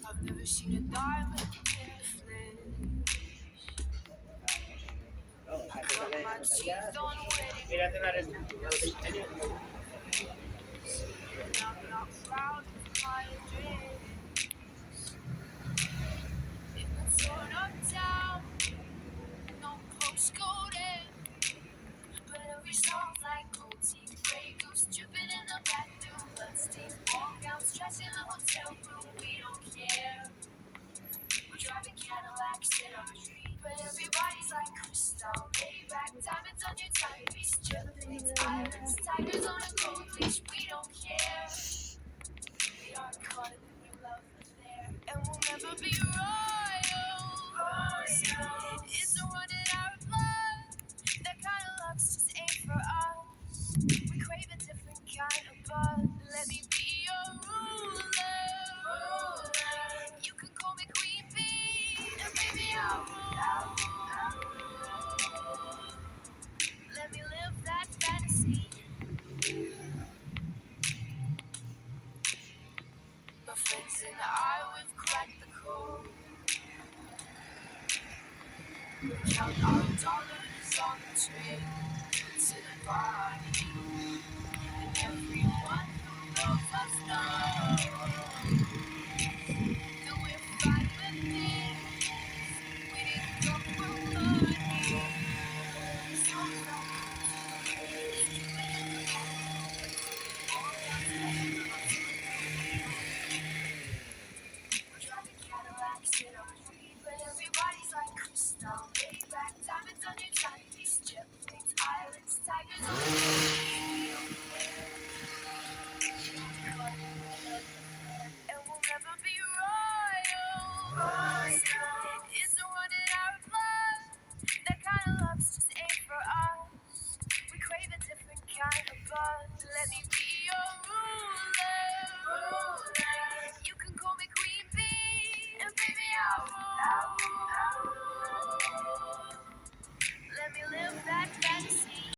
I've never seen a diamond in the flesh. I cut my teeth on wedding rings, and I'm not proud of my address. It was torn up down, no postcode. But every song's like gold teeth, Grey Goose dripping in the bathroom, bloodstains, ball gowns, stress in the hotel room. We don't care. We're driving Cadillacs in our dreams, but everybody's like crystal, payback, diamonds on your timepiece, jet planes, islands, tigers on a gold leash. We don't care. We are caught in the new love affair, and we'll never be royal. It's a running out of blood. That kind of luck's just ain't for us. We crave a different kind of buzz. Let me be your ruler. You can call me Queen Bee, and baby I'll rule. Let me live that fantasy. My friends and I, we've cracked the code. Count our dollars.